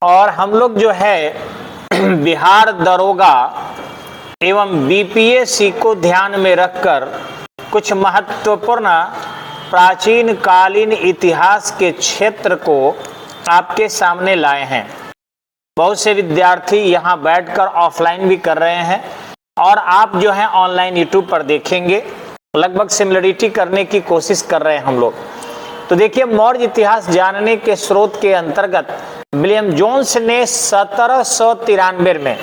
और हम लोग जो है बिहार दरोगा एवं बीपीएससी को ध्यान में रखकर कुछ महत्वपूर्ण प्राचीन कालीन इतिहास के क्षेत्र को आपके सामने लाए हैं। बहुत से विद्यार्थी यहाँ बैठकर ऑफलाइन भी कर रहे हैं और आप जो है ऑनलाइन यूट्यूब पर देखेंगे। लगभग सिमिलरिटी करने की कोशिश कर रहे हैं हम लोग। तो देखिए, मौर्य इतिहास जानने के स्रोत के अंतर्गत विलियम जोन्स ने 1793 में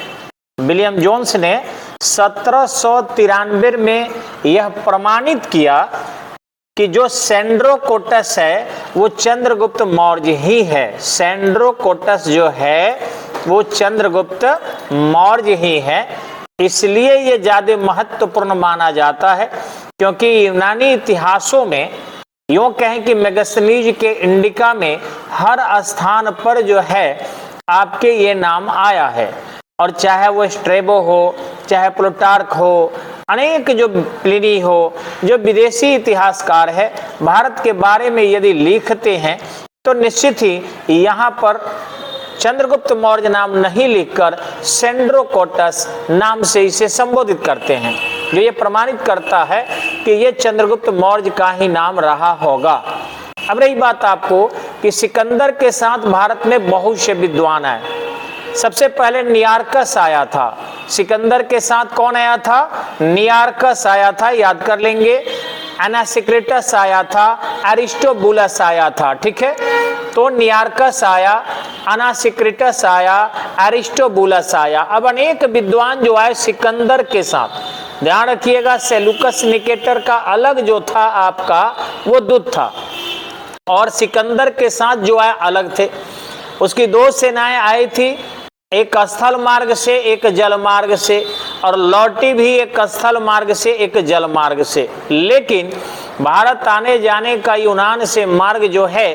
विलियम जोन्स ने 1793 में यह प्रमाणित किया कि जो सेंड्रोकोटस है वो चंद्रगुप्त मौर्य ही है। सेंड्रोकोटस जो है वो चंद्रगुप्त मौर्य ही है। इसलिए ये ज्यादा महत्वपूर्ण माना जाता है क्योंकि यूनानी इतिहासों में यूं कहें कि मेगस्थनीज के इंडिका में हर स्थान पर जो है आपके ये नाम आया है। और चाहे वो स्ट्रेबो हो, चाहे प्लूटार्क हो, अनेक जो प्लिनी हो, जो विदेशी इतिहासकार है, भारत के बारे में यदि लिखते हैं तो निश्चित ही यहाँ पर चंद्रगुप्त मौर्य नाम नहीं लिखकर सेंड्रोकोटस नाम से इसे संबोधित करते हैं, जो ये प्रमाणित करता है कि ये चंद्रगुप्त मौर्य का ही नाम रहा होगा। अब रही बात आपको कि सिकंदर के साथ भारत में बहुत से विद्वान आए। सबसे पहले नियार्कस आया था। सिकंदर के साथ कौन आया था? नियार्कस आया था, याद कर लेंगे। एनासिक्रिटस आया था, एरिस्टोबुलस आया था, ठीक है। तो नियार्कस आया, अनासिक्रिटस आया, एरिस्टोबुलस आया। अब अनेक विद्वान जो आए सिकंदर के साथ। ध्यान रखिएगा, सेलुकस निकेटर का अलग जो था आपका वो दूत था और सिकंदर के साथ जो आए अलग थे। उसकी दो सेनाएं आई थी, एक स्थल मार्ग से एक जल मार्ग से, और लौटी भी एक स्थल मार्ग से एक जल मार्ग से। लेकिन भारत आने जाने का यूनान से मार्ग जो है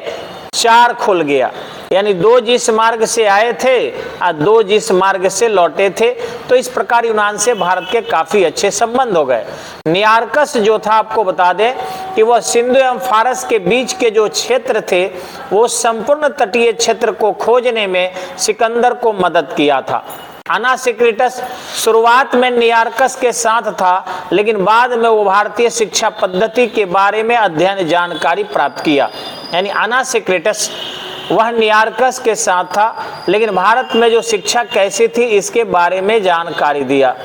4 खुल गया, यानी 2 जिस मार्ग से आए थे और 2 जिस मार्ग से लौटे थे। तो इस प्रकार यूनान से भारत के काफी अच्छे संबंध हो गए। नियार्कस जो था, आपको बता दें कि वह सिंधु एवं फारस के बीच के जो क्षेत्र थे वो संपूर्ण तटीय क्षेत्र को खोजने में सिकंदर को मदद किया था। अनासिक्रिटस शुरुआत में नियार्कस के साथ था, लेकिन बाद में वो भारतीय शिक्षा पद्धति के बारे में अध्ययन जानकारी प्राप्त किया। यानी अनासिक्रिटस वह नियार्कस के साथ था, लेकिन भारत में जो शिक्षा कैसी थी इसके बारे में जानकारी दिया।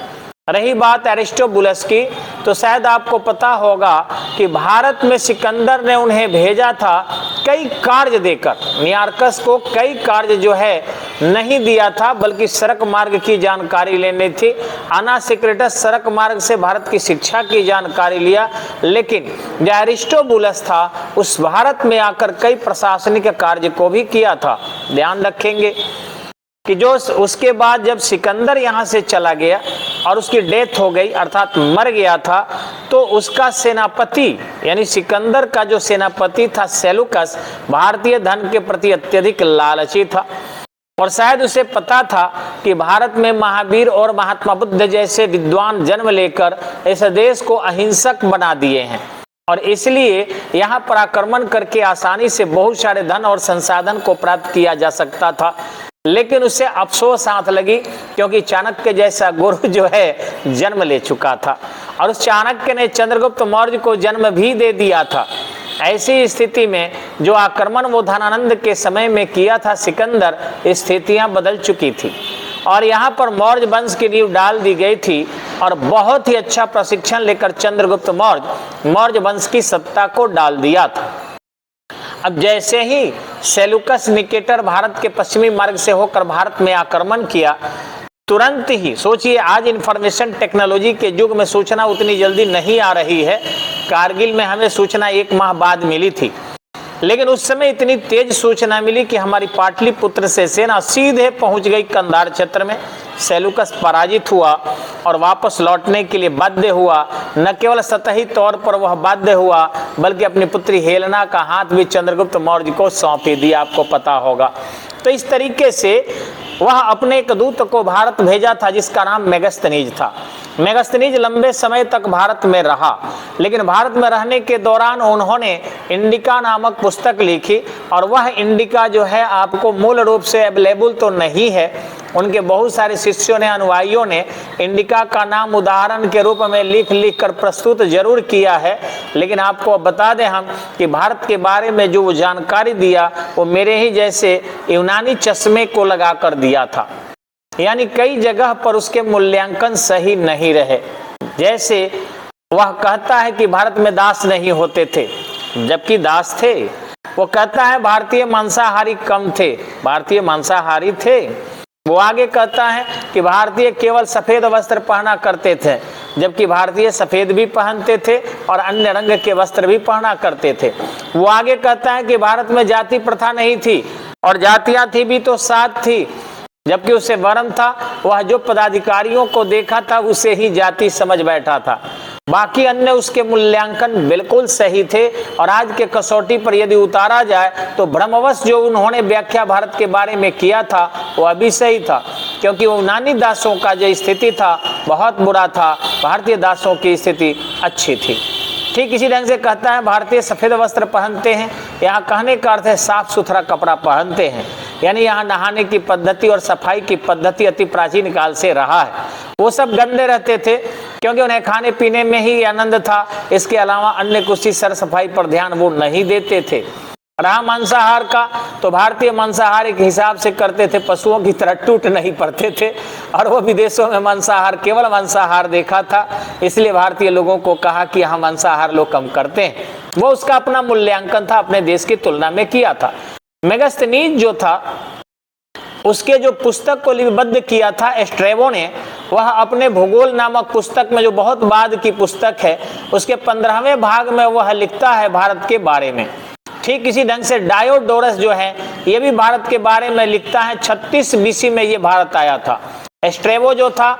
रही बात एरिस्टोबुलस की, तो शायद आपको पता होगा कि भारत में सिकंदर ने उन्हें भेजा था कई कार्य देकर। नियार्कस को कई कार्य जो है नहीं दिया था, बल्कि सड़क मार्ग की जानकारी लेनी थी। अनासिक्रिटस सड़क मार्ग से भारत की शिक्षा की जानकारी लिया, लेकिन जो एरिस्टोबुलस था उस भारत में आकर कई प्रशासनिक कार्य को भी किया था। ध्यान रखेंगे कि जो उसके बाद जब सिकंदर यहाँ से चला गया और उसकी डेथ हो गई, अर्थात मर गया था, तो उसका सेनापति यानी सिकंदर का जो सेनापति था सेलुकस, भारतीय धन के प्रति अत्यधिक लालची था और शायद उसे पता था कि भारत में महावीर और महात्मा बुद्ध जैसे विद्वान जन्म लेकर इस देश को अहिंसक बना दिए हैं और इसलिए यहाँ पर आक्रमण करके आसानी से बहुत सारे धन और संसाधन को प्राप्त किया जा सकता था। लेकिन उसे अफसोस हाथ लगी क्योंकि चाणक्य जैसा गुरु जो है जन्म ले चुका था और उस चाणक्य ने चंद्रगुप्त मौर्य को जन्म भी दे दिया था। ऐसी स्थिति में जो आक्रमण वो धनानंद के समय में किया था सिकंदर, स्थितियां बदल चुकी थी और यहाँ पर मौर्य वंश की नींव डाल दी गई थी और बहुत ही अच्छा प्रशिक्षण लेकर चंद्रगुप्त मौर्य वंश की सत्ता को डाल दिया था। अब जैसे ही सेलुकस निकेटर भारत के पश्चिमी मार्ग से होकर भारत में आक्रमण किया, तुरंत ही सोचिए, आज इंफॉर्मेशन टेक्नोलॉजी के युग में सूचना उतनी जल्दी नहीं आ रही है। कारगिल में हमें सूचना 1 माह बाद मिली थी, लेकिन उस समय इतनी तेज सूचना मिली कि हमारी पाटलिपुत्र से सेना सीधे पहुंच गई कंधार क्षेत्र में। सेलुकस पराजित हुआ और वापस लौटने के लिए बाध्य हुआ। न केवल सतही तौर पर वह बाध्य हुआ, बल्कि अपनी पुत्री हेलेना का हाथ भी चंद्रगुप्त मौर्य को सौंप दिया, आपको पता होगा। तो इस तरीके से वह अपने एक दूत को भारत भेजा था जिसका नाम मेगस्थनीज था। मेगास्थनीज लंबे समय तक भारत में रहा, लेकिन भारत में रहने के दौरान उन्होंने इंडिका नामक पुस्तक लिखी, और वह इंडिका जो है आपको मूल रूप से अवेलेबल तो नहीं है। उनके बहुत सारे शिष्यों ने, अनुयायियों ने इंडिका का नाम उदाहरण के रूप में लिख लिख कर प्रस्तुत जरूर किया है, लेकिन आपको बता दें हम कि भारत के बारे में जो वो जानकारी दिया वो मेरे ही जैसे यूनानी चश्मे को लगा कर दिया था, यानी कई जगह पर उसके मूल्यांकन सही नहीं रहे। जैसे वह कहता है कि भारत में दास नहीं होते थे, जबकि दास थे। वो कहता है भारतीय मांसाहारी कम थे, भारतीय मांसाहारी थे। वो आगे कहता है कि भारतीय केवल सफेद वस्त्र पहना करते थे, जबकि भारतीय सफेद भी पहनते थे और अन्य रंग के वस्त्र भी पहना करते थे। वो आगे कहता है कि भारत में जाति प्रथा नहीं थी, और जातियां थी भी तो 7 थी, जबकि उसे भ्रम था। वह जो पदाधिकारियों को देखा था उसे ही जाति समझ बैठा था, बाकी अन्य उसके मूल्यांकन बिल्कुल सही थे। और आज के कसौटी पर यदि उतारा जाए तो भ्रमवश जो उन्होंने व्याख्या भारत के बारे में किया था वो अभी सही था, क्योंकि वो यूनानी दासों का जो स्थिति था बहुत बुरा था, भारतीय दासों की स्थिति अच्छी थी। ठीक इसी ढंग से कहता है भारतीय सफेद वस्त्र पहनते हैं, यहाँ कहने का अर्थ है साफ सुथरा कपड़ा पहनते हैं, यानी यहाँ नहाने की पद्धति और सफाई की पद्धति अति प्राचीन काल से रहा है। वो सब गंदे रहते थे क्योंकि उन्हें खाने पीने में ही आनंद था, इसके अलावा अन्य कुछ सर सफाई पर ध्यान वो नहीं देते थे। रहा मांसाहार का, तो भारतीय मांसाहार एक हिसाब से करते थे, पशुओं की तरह टूट नहीं पड़ते थे, और वो विदेशों में मांसाहार केवल मांसाहार देखा था, इसलिए भारतीय लोगों को कहा कि हम मांसाहार लोग कम करते हैं। वो उसका अपना मूल्यांकन था, अपने देश की तुलना में किया था। मेगास्थनीज जो था उसके जो पुस्तक को लिपिबद्ध किया था स्ट्रैबो ने, वह अपने भूगोल नामक पुस्तक में, जो बहुत बाद की पुस्तक है, उसके 15वें भाग में वह लिखता है भारत के बारे में। ठीक इसी ढंग से डायोडोरस जो है ये भी भारत के बारे में लिखता है। 36 BC में ये भारत आया था। स्ट्रैबो जो था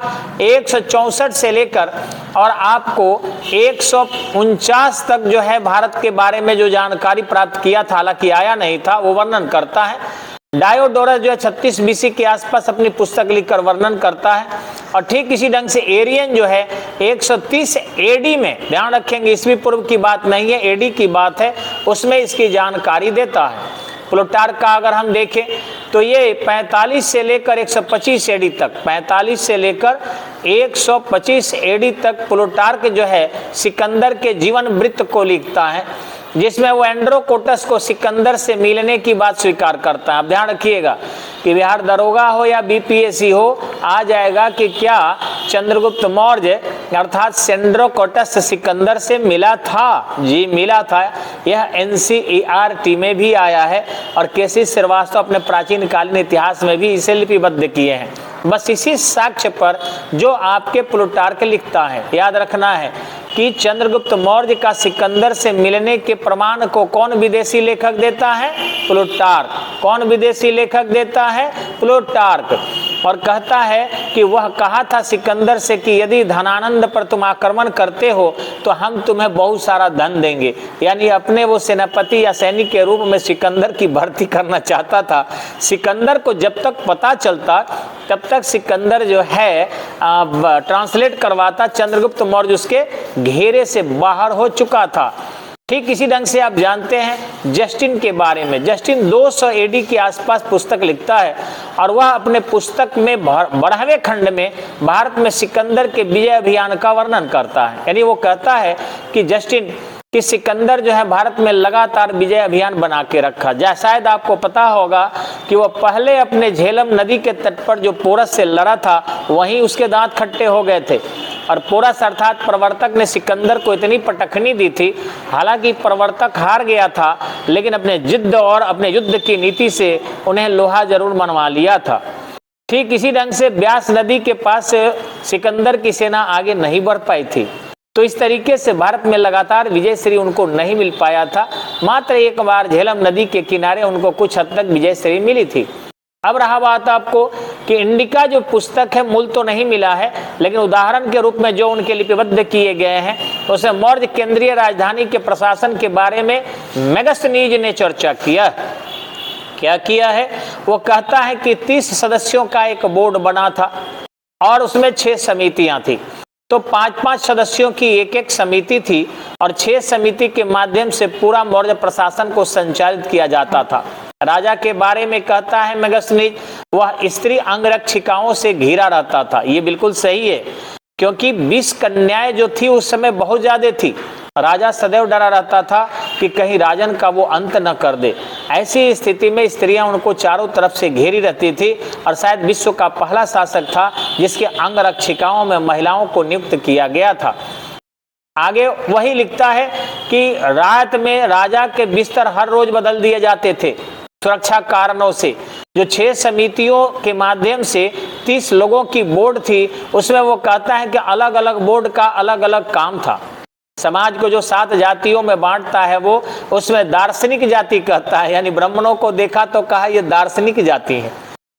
164 से लेकर और आपको 149 तक जो है भारत के बारे में जो जानकारी प्राप्त किया था, हालांकि आया नहीं था, वो वर्णन करता है। डायोडोरस जो है 36 BC के आसपास अपनी पुस्तक लिखकर वर्णन करता है। और ठीक इसी ढंग से एरियन जो है 130 AD में, ध्यान रखेंगे ईस्वी पूर्व की बात नहीं है, AD की बात है, उसमें इसकी जानकारी देता है। प्लूटार्क का अगर हम देखें तो ये 45 से लेकर 125 AD तक, 45 से लेकर 125 AD तक प्लूटार्क जो है सिकंदर के जीवन वृत्त को लिखता है, जिसमें वो एंड्रोकोटस को सिकंदर से मिलने की बात स्वीकार करता है। आप ध्यान रखिएगा कि बिहार दरोगा हो या BPSC हो, आ जाएगा कि क्या चंद्रगुप्त मौर्य अर्थात एंड्रोकोटस सिकंदर से मिला था। जी मिला था, यह NCERT में भी आया है, और केसी श्रीवास्तव अपने प्राचीन कालीन इतिहास में भी इसे लिपिबद्ध किए हैं। बस इसी साक्ष्य पर जो आपके प्लूटार्क लिखता है, याद रखना है कि चंद्रगुप्त मौर्य का सिकंदर से मिलने के प्रमाण को कौन विदेशी लेखक देता है? प्लूटार्क। कौन विदेशी लेखक देता है? प्लूटार्क। और कहता है कि वह कहा था सिकंदर से कि यदि धनानंद पर तुम आक्रमण करते हो तो हम तुम्हें बहुत सारा धन देंगे, यानी अपने वो सेनापति या सैनिक के रूप में सिकंदर की भर्ती करना चाहता था। सिकंदर को जब तक पता चलता तब तक सिकंदर जो है ट्रांसलेट करवाता, चंद्रगुप्त मौर्य उसके घेरे से बाहर हो चुका था। ठीक इसी ढंग से आप जानते हैं जस्टिन के बारे में। जस्टिन 200 AD के आसपास पुस्तक लिखता है, और वह अपने पुस्तक में 12वें खंड में भारत में सिकंदर के विजय अभियान का वर्णन करता है। यानी वो कहता है कि जस्टिन कि सिकंदर जो है भारत में लगातार विजय अभियान बना के रखा। शायद आपको पता होगा कि वो पहले अपने झेलम नदी के तट पर जो पोरस से लड़ा था, वहीं उसके दांत खट्टे हो गए थे, और पोरस अर्थात प्रवर्तक ने सिकंदर को इतनी पटखनी दी थी। हालांकि प्रवर्तक हार गया था, लेकिन अपने जिद्द और अपने युद्ध की नीति से उन्हें लोहा जरूर मनवा लिया था। ठीक इसी ढंग से ब्यास नदी के पास सिकंदर की सेना आगे नहीं बढ़ पाई थी, तो इस तरीके से भारत में लगातार विजयश्री उनको नहीं मिल पाया था। मात्र एक बार झेलम नदी के किनारे उनको कुछ हद तक विजयश्री मिली थी। अब रहा बात आपको कि इंडिका जो पुस्तक है मूल तो नहीं मिला है, लेकिन उदाहरण के रूप में जो उनके लिपिबद्ध किए गए हैं उसमें मौर्य केंद्रीय राजधानी के प्रशासन के बारे में मेगास्थनीज ने चर्चा किया। क्या किया है? वो कहता है कि 30 सदस्यों का एक बोर्ड बना था और उसमें 6 समितियां थी। तो 5-5 सदस्यों की एक एक समिति थी और 6 समिति के माध्यम से पूरा मौर्य प्रशासन को संचालित किया जाता था। राजा के बारे में कहता है मेगस्थनीज, वह स्त्री अंगरक्षिकाओं से घिरा रहता था। ये बिल्कुल सही है, क्योंकि 20 कन्याएं जो थी उस समय बहुत ज्यादा थी। राजा सदैव डरा रहता था कि कहीं राजन का वो अंत न कर दे। ऐसी स्थिति में स्त्रियां उनको चारों तरफ से घेरी रहती थी और शायद विश्व का पहला शासक था जिसके अंगरक्षिकाओं में महिलाओं को नियुक्त किया गया था। आगे वही लिखता है कि रात में राजा के बिस्तर हर रोज बदल दिए जाते थे सुरक्षा कारणों से। जो 6 समितियों के माध्यम से 30 लोगों की बोर्ड थी, उसमें वो कहता है कि अलग अलग बोर्ड का अलग अलग काम था। समाज को जो 7 जातियों में बांटता है वो उसमें दार्शनिक जाति कहता है, यानी ब्राह्मणों को देखा तो कहा ये दार्शनिक जाति है।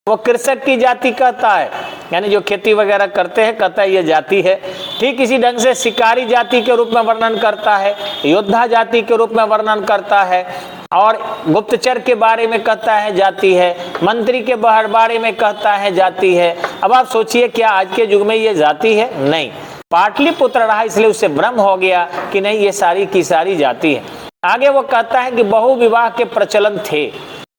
वो कृषक की जाति कहता है, यानी जो खेती वगैरह करते हैं, कहता है ये जाति है। ठीक इसी ढंग से शिकारी जाति के रूप में वर्णन करता है, योद्धा जाति के रूप में वर्णन करता है, और गुप्तचर के बारे में कहता है जाति है, मंत्री के बारे में कहता है जाति है। अब आप सोचिए क्या आज के युग में ये जाति है? नहीं, पाटलिपुत्र रहा इसलिए उससे भ्रम हो गया कि नहीं ये सारी की सारी जाति है। आगे वो कहता है कि बहु विवाह के प्रचलन थे,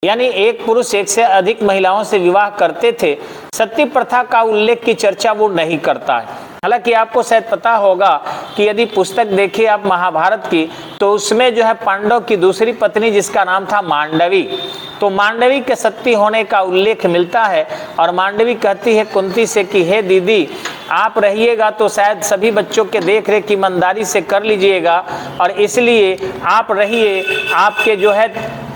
यानी एक पुरुष एक से अधिक महिलाओं से विवाह करते थे। सती प्रथा का उल्लेख की चर्चा वो नहीं करता है। हालांकि आपको शायद पता होगा कि यदि पुस्तक देखिए आप महाभारत की, तो उसमें जो है पांडव की दूसरी पत्नी जिसका नाम था मांडवी, तो मांडवी के सती होने का उल्लेख मिलता है। और मांडवी कहती है कुंती से कि हे दीदी, आप रहिएगा तो शायद सभी बच्चों के देख रेख ईमानदारी से कर लीजिएगा, और इसलिए आप रहिए, आपके जो है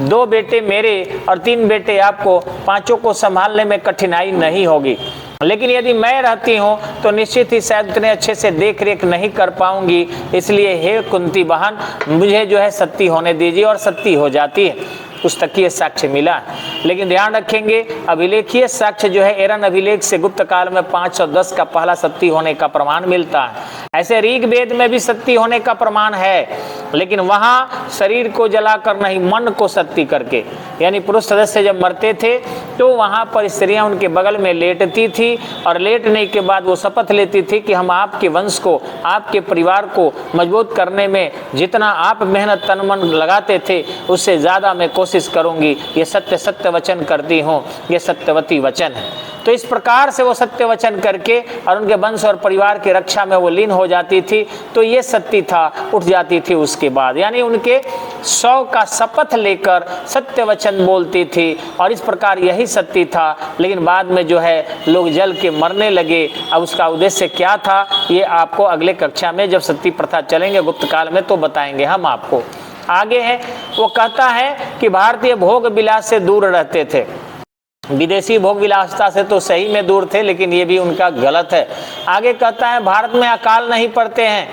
2 बेटे मेरे और 3 बेटे आपको, 5 को संभालने में कठिनाई नहीं होगी। लेकिन यदि मैं रहती हूँ तो निश्चित ही शायद उतने अच्छे से देख रेख नहीं कर पाऊंगी, इसलिए हे कुंती बहन मुझे जो है सती होने दीजिए, और सती हो जाती है। पुस्तकीय साक्ष्य मिला है, लेकिन ध्यान रखेंगे अभिलेखीय साक्ष्य जो है एरन अभिलेख से गुप्त काल में 510 का पहला सती होने का प्रमाण मिलता है। ऐसे ऋग्वेद में भी सती होने का प्रमाण है, लेकिन वहां शरीर को जलाकर नहीं, मन को सती करके, यानी पुरुष सदस्य जब मरते थे तो वहां पर स्त्रियां उनके बगल में लेटती थी, और लेटने के बाद वो शपथ लेती थी कि हम आपके वंश को, आपके परिवार को मजबूत करने में जितना आप मेहनत तन मन लगाते थे उससे ज्यादा मैं कोशिश करूंगी। ये सत्य वचन करती हूँ, ये सत्यवती वचन है। तो इस प्रकार से वो सत्य वचन करके और उनके वंश और परिवार की रक्षा में वो लीन हो जाती थी। तो ये सती था, उठ जाती थी उसके बाद, यानी उनके 100 का शपथ लेकर सत्य वचन बोलती थी, और इस प्रकार यही सती था। लेकिन बाद में जो है लोग जल के मरने लगे। अब उसका उद्देश्य क्या था ये आपको अगले कक्षा में जब सती प्रथा चलेंगे गुप्त काल में तो बताएंगे हम आपको। आगे है वो कहता है कि भारतीय भोग विलास से दूर रहते थे। विदेशी भोग विलासता से तो सही में दूर थे, लेकिन ये भी उनका गलत है। आगे कहता है भारत में अकाल नहीं पड़ते हैं।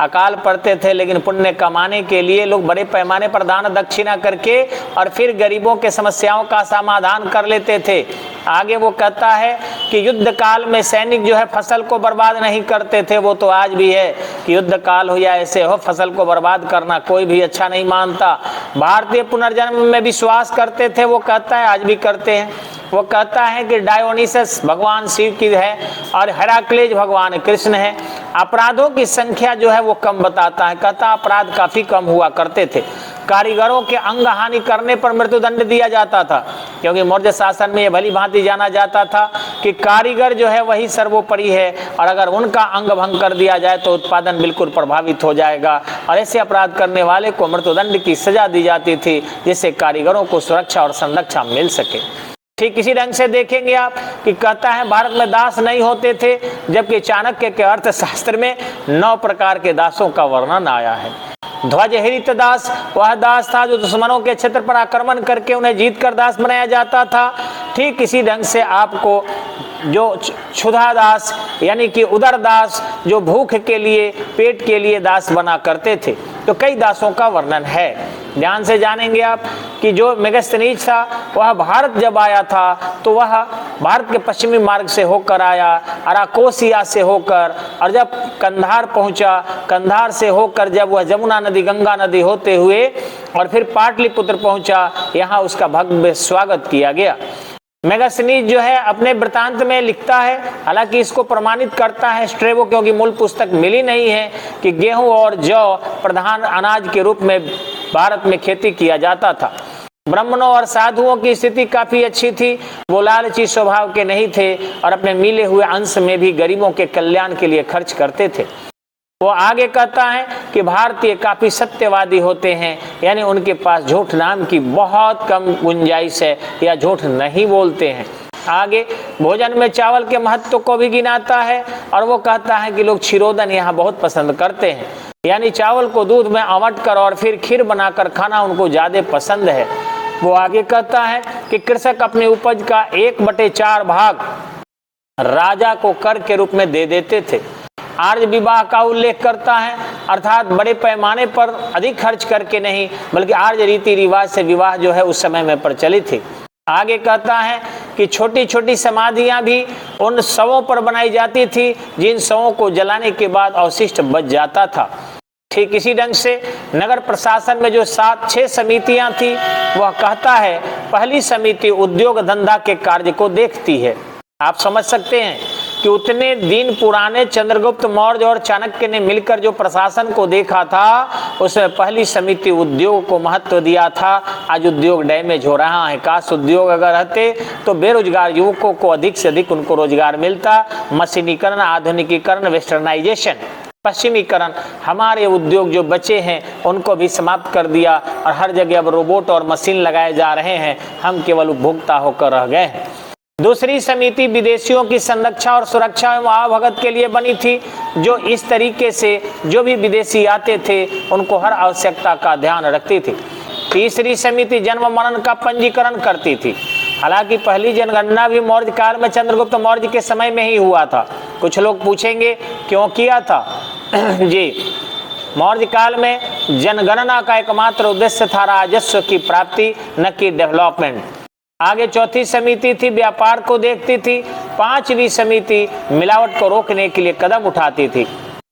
अकाल पड़ते थे, लेकिन पुण्य कमाने के लिए लोग बड़े पैमाने पर दान दक्षिणा करके और फिर गरीबों के समस्याओं का समाधान कर लेते थे। आगे वो कहता है कि युद्ध काल में सैनिक जो है फसल को बर्बाद नहीं करते थे। वो तो आज भी है कि युद्ध काल हो या ऐसे हो, फसल को बर्बाद करना कोई भी अच्छा नहीं मानता। भारतीय पुनर्जन्म में विश्वास करते थे, वो कहता है आज भी करते हैं। वो कहता है कि डायोनिसस भगवान शिव की है और हेराक्लेज भगवान कृष्ण है। अपराधों की संख्या जो है वो कम बताता है, कहता अपराध काफी कम हुआ करते थे। कारीगरों के अंग हानि करने पर मृत्युदंड दिया जाता था, क्योंकि मौर्य शासन में यह भली भांति जाना जाता था कि कारीगर जो है वही सर्वोपरि है, और अगर उनका अंग भंग कर दिया जाए तो उत्पादन बिल्कुल प्रभावित हो जाएगा, और ऐसे अपराध करने वाले को मृत्युदंड की सजा दी जाती थी, जिससे कारीगरों को सुरक्षा और संरक्षा मिल सके। ठीक इसी ढंग से देखेंगे आप कि कहता है भारत में दास नहीं होते थे, जबकि चाणक्य के अर्थशास्त्र में 9 प्रकार के दासों का वर्णन आया है। ध्वज हरित दास वह दास था जो दुश्मनों के क्षेत्र पर आक्रमण करके उन्हें जीत कर दास बनाया जाता था। ठीक इसी ढंग से आपको जो क्षुधा दास यानी कि उदर दास जो भूख के लिए पेट के लिए दास बना करते थे। तो कई दासों का वर्णन है, ध्यान से जानेंगे आप कि जो मेगस्थनीज था वह भारत जब आया था तो वह भारत के पश्चिमी मार्ग से होकर आया, अराकोसिया से होकर, और जब कंधार पहुंचा, कंधार से होकर जब वह जमुना नदी गंगा नदी होते हुए और फिर पाटलिपुत्र पहुंचा, यहाँ उसका भव्य स्वागत किया गया। मेगास्थनीज जो है अपने वृत्तांत में लिखता है, हालांकि इसको प्रमाणित करता है स्ट्रेबो, क्योंकि मूल पुस्तक मिली नहीं है, कि गेहूं और जौ प्रधान अनाज के रूप में भारत में खेती किया जाता था। ब्राह्मणों और साधुओं की स्थिति काफी अच्छी थी, वो लालची स्वभाव के नहीं थे और अपने मिले हुए अंश में भी गरीबों के कल्याण के लिए खर्च करते थे। वो आगे कहता है कि भारतीय काफी सत्यवादी होते हैं, यानी उनके पास झूठ नाम की बहुत कम गुंजाइश है या झूठ नहीं बोलते हैं। आगे भोजन में चावल के महत्व को भी गिनाता है और वो कहता है कि लोग क्षीरोदन यहाँ बहुत पसंद करते हैं, यानी चावल को दूध में अवट कर और फिर खीर बनाकर खाना उनको ज्यादा पसंद है। वो आगे कहता है कि कृषक अपनी उपज का 1/4 भाग राजा को कर के रूप में दे देते थे। आर्य विवाह का उल्लेख करता है, अर्थात बड़े पैमाने पर अधिक खर्च करके नहीं, बल्कि आर्य रीति रिवाज से विवाह जो है उस समय में प्रचलित थी। आगे कहता है कि छोटी छोटी समाधियां भी उन शवों पर बनाई जाती थी जिन शवों को जलाने के बाद अवशिष्ट बच जाता था। ठीक इसी ढंग से नगर प्रशासन में जो 7-6 समितियां थी, वह कहता है पहली समिति उद्योग धंधा के कार्य को देखती है। आप समझ सकते हैं कि उतने दिन पुराने चंद्रगुप्त मौर्य और चाणक्य ने मिलकर जो प्रशासन को देखा था, उसमें पहली समिति उद्योग को महत्व दिया था। आज उद्योग डैमेज हो रहा है। काश उद्योग अगर रहते तो बेरोजगार युवकों को अधिक से अधिक उनको रोजगार मिलता। मशीनीकरण, आधुनिकीकरण, वेस्टर्नाइजेशन, पश्चिमीकरण हमारे उद्योग जो बचे हैं उनको भी समाप्त कर दिया और हर जगह अब रोबोट और मशीन लगाए जा रहे हैं। हम केवल उपभोक्ता होकर रह गए हैं। दूसरी समिति विदेशियों की संरक्षा और सुरक्षा एवं आवभगत के लिए बनी थी, जो इस तरीके से जो भी विदेशी आते थे उनको हर आवश्यकता का ध्यान रखती थी। तीसरी समिति जन्म मरण का पंजीकरण करती थी। हालांकि पहली जनगणना भी मौर्य काल में चंद्रगुप्त मौर्य के समय में ही हुआ था। कुछ लोग पूछेंगे क्यों किया था? जी, मौर्य काल में जनगणना का एकमात्र उद्देश्य था राजस्व की प्राप्ति, न कि डेवलपमेंट। आगे चौथी समिति थी व्यापार को देखती थी। पांचवी समिति मिलावट को रोकने के लिए कदम उठाती थी।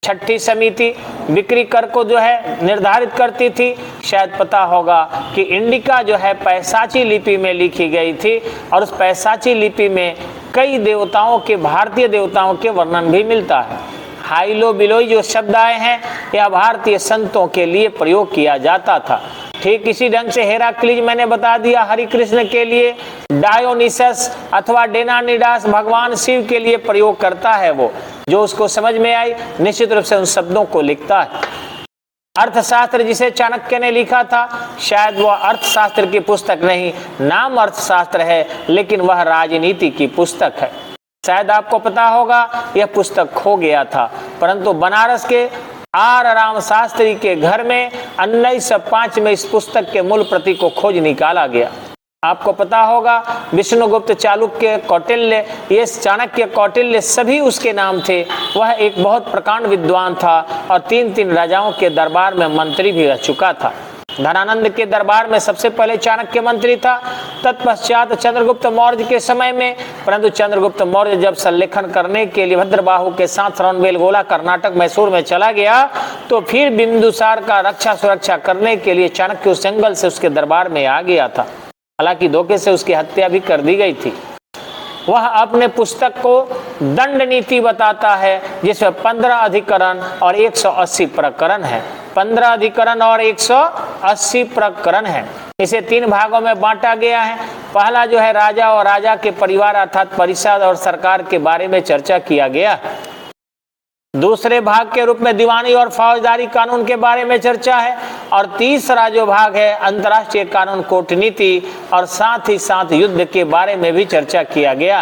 छठी समिति बिक्री कर को जो है निर्धारित करती थी। शायद पता होगा कि इंडिका जो है पैसाची लिपि में लिखी गई थी और उस पैसाची लिपि में कई देवताओं के, भारतीय देवताओं के वर्णन भी मिलता है। हाइलो बिलोई जो शब्द आए हैं यह भारतीय संतों के लिए प्रयोग किया जाता था। ठीक इसी ढंग से हेराक्लीज मैंने बता दिया हरि कृष्ण के लिए, डायोनिसस अथवा डेनानिडास भगवान शिव के लिए प्रयोग करता है। वो जो उसको समझ में आई निश्चित रूप से उन शब्दों को लिखता है। अर्थशास्त्र जिसे चाणक्य ने लिखा था, शायद वह अर्थशास्त्र की पुस्तक नहीं, नाम अर्थशास्त्र है, लेकिन वह राजनीति की पुस्तक है। शायद आपको पता होगा यह पुस्तक खो गया था, परंतु बनारस के आर राम शास्त्री के घर में 1905 में इस पुस्तक के मूल प्रति को खोज निकाला गया। आपको पता होगा विष्णुगुप्त, चालुक्य, कौटिल्य, ये चाणक्य, कौटिल्य सभी उसके नाम थे। वह एक बहुत प्रकांड विद्वान था और 3 राजाओं के दरबार में मंत्री भी रह चुका था। धनानंद के दरबार में सबसे पहले चाणक्य मंत्री था, तत्पश्चात चंद्रगुप्त मौर्य के समय में। परंतु चंद्रगुप्त मौर्य जब संलेखन करने के लिए भद्रबाहु के साथ श्रवणबेलगोला कर्नाटक मैसूर में चला गया, तो फिर बिंदुसार का रक्षा सुरक्षा करने के लिए चाणक्य उस जंगल से उसके दरबार में आ गया था। हालांकि धोखे से उसकी हत्या भी कर दी गई थी। वह अपने पुस्तक को दंड नीति बताता है, जिसमें 15 अधिकरण और 180 प्रकरण है। 15 अधिकरण और 180 प्रकरण है। इसे 3 भागों में बांटा गया है। पहला जो है राजा और राजा के परिवार अर्थात परिषद और सरकार के बारे में चर्चा किया गया। दूसरे भाग के रूप में दीवानी और फौजदारी कानून के बारे में चर्चा है। और तीसरा जो भाग है अंतर्राष्ट्रीय कानून, कूटनीति और साथ ही साथ युद्ध के बारे में भी चर्चा किया गया।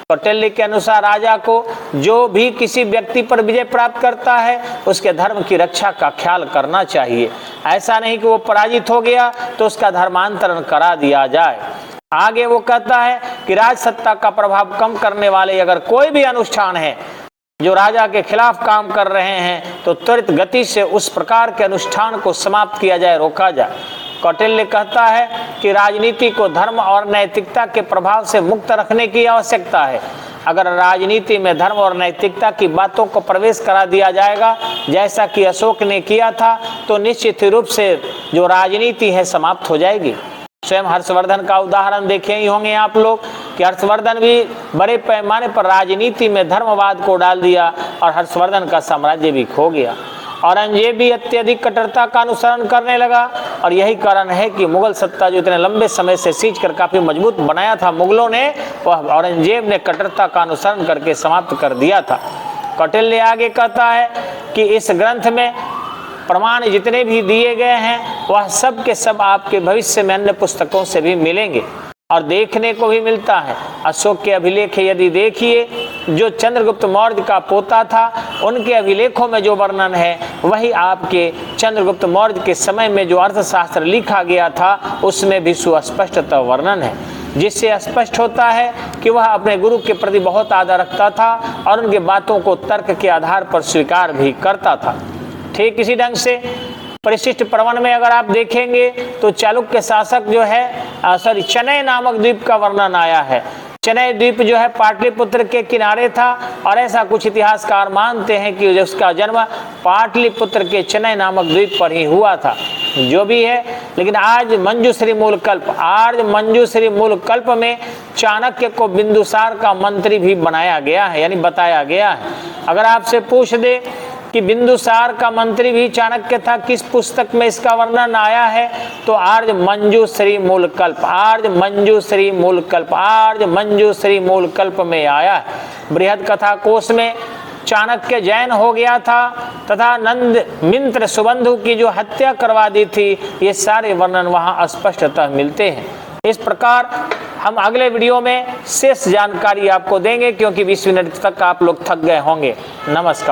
कौटिल्य के अनुसार राजा को जो भी किसी व्यक्ति पर विजय प्राप्त करता है उसके धर्म की रक्षा का ख्याल करना चाहिए। ऐसा नहीं कि वो पराजित हो गया तो उसका धर्मांतरण करा दिया जाए। आगे वो कहता है कि राज सत्ता का प्रभाव कम करने वाले अगर कोई भी अनुष्ठान है जो राजा के खिलाफ काम कर रहे हैं तो त्वरित गति से उस प्रकार के अनुष्ठान को समाप्त किया जाए, रोका जाए। कौटिल्य कहता है कि राजनीति को धर्म और नैतिकता के प्रभाव से मुक्त रखने की आवश्यकता है। अगर राजनीति में धर्म और नैतिकता की बातों को प्रवेश करा दिया जाएगा, जैसा कि अशोक ने किया था, तो निश्चित रूप से जो राजनीति है समाप्त हो जाएगी। स्वयं हर्षवर्धन का उदाहरण देखे ही होंगे आप लोग कि हर्षवर्धन भी बड़े पैमाने पर राजनीति में धर्मवाद को डाल दिया और हर्षवर्धन का साम्राज्य भी खो गया। औरंगजेब भी अत्यधिक कट्टरता का अनुसरण करने लगा और यही कारण है कि मुगल सत्ता जो इतने लंबे समय से सींच कर काफी मजबूत बनाया था मुगलों ने, वह औरंगजेब ने कट्टरता का अनुसरण करके समाप्त कर दिया था। कौटिल्य आगे कहता है कि इस ग्रंथ में प्रमाण जितने भी दिए गए हैं वह सब के सब आपके भविष्य में अन्य पुस्तकों से भी मिलेंगे और देखने को भी मिलता है। अशोक के अभिलेख यदि देखिए, जो चंद्रगुप्त मौर्य का पोता था, उनके अभिलेखों में जो वर्णन है वही आपके चंद्रगुप्त मौर्य के समय में जो अर्थशास्त्र लिखा गया था उसमें भी सुस्पष्टतः वर्णन है, जिससे स्पष्ट होता है कि वह अपने गुरु के प्रति बहुत आदर रखता था और उनके बातों को तर्क के आधार पर स्वीकार भी करता था। ठीक इसी ढंग से परिशिष्ट प्रमाण में अगर आप देखेंगे तो चालुक्य शासक जो है चेन्नई नामक द्वीप का वर्णन आया है। चेन्नई द्वीप जो है पाटलिपुत्र के किनारे था और ऐसा कुछ इतिहासकार मानते हैं कि उसका जन्म पाटलिपुत्र के चेन्नई नामक द्वीप पर ही हुआ था। जो भी है, लेकिन आज मंजूश्री मूल कल्प में चाणक्य को बिंदुसार का मंत्री भी बनाया गया है, यानी बताया गया है। अगर आपसे पूछ दे कि बिंदुसार का मंत्री भी चाणक्य था, किस पुस्तक में इसका वर्णन आया है, तो आर्य मंजूश्री मूल कल्प में आया है। बृहद कथा कोश में चाणक्य जैन हो गया था तथा नंद मिंत्र सुबंधु की जो हत्या करवा दी थी, ये सारे वर्णन वहां स्पष्टतः मिलते हैं। इस प्रकार हम अगले वीडियो में शेष जानकारी आपको देंगे, क्योंकि 20 मिनट तक आप लोग थक गए होंगे। नमस्कार।